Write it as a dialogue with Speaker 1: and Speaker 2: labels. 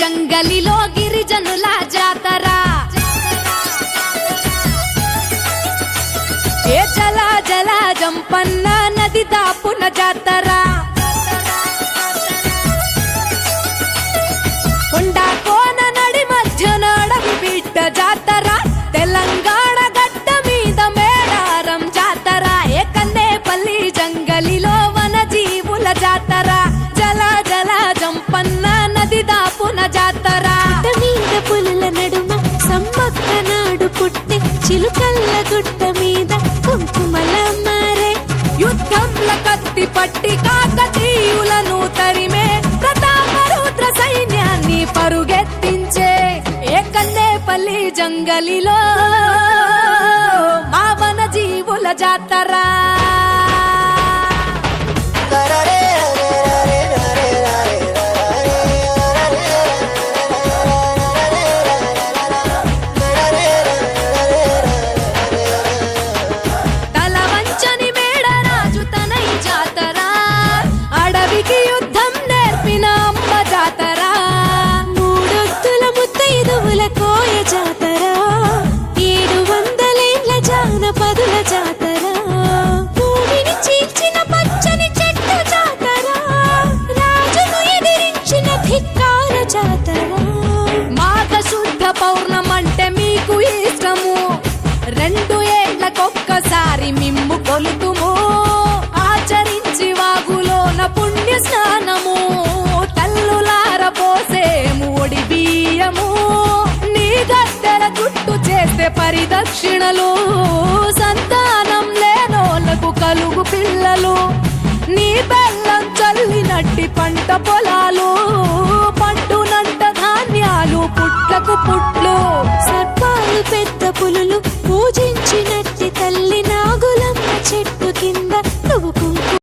Speaker 1: జంగలిలో గిరిజనుల జాతర ఏ జల జల జంపన్న నది దాపున జాతర కొండ కోన నడి మధ్యన అడవి బిడ్డ జాతర తెలంగాణ గడ్డ మీద మేడారం జాతర ఏ కన్నేపల్లి జంగలిలో వన జీవుల జాతర జల జల జంపన్న నది దాపున జాతర
Speaker 2: మీద పులుల నడుమ సమ్మక్క నాడు పుట్టి చిలుకల్ల గుట్ట మీద కుంకుమల మారే
Speaker 1: యుద్ధంల కత్తి పట్టి కాకతీయులను తరిమే ప్రతాపరుద్ర సైన్యాన్ని పరుగెత్తించే ఏ కన్నేపల్లి జంగలిలో మా వన జీవుల జాతర
Speaker 2: కోయ జాతర 700 జానపదుల జాతర భూమిని చీల్చిన పచ్చని చెట్టు జాతర రాజును ఎదిరించిన ధిక్కార జాతర
Speaker 1: మాఘ శుద్ధ పౌర్ణమంటే మీకు ఇష్టము 2 ఏళ్లకొక్కసారి మిమ్ము కొలుతుము ఆచరించి వాగులోన పుణ్య స్నానము తల్లులార పోసేము ఒడి బియ్యము గద్దెల చుట్టూ చేస్తే పరిదక్షిణలు సంతానం లేనోళ్లకు కలుగు పిల్లలు నీ బెల్లం చల్లినట్టి పంట పొలాలు పండునంట ధాన్యాలు పుట్లకు పుట్లు
Speaker 2: సర్పాలు పెద్ద పులులు పూజించినట్టి తల్లి నాగులమ్మ చెట్టు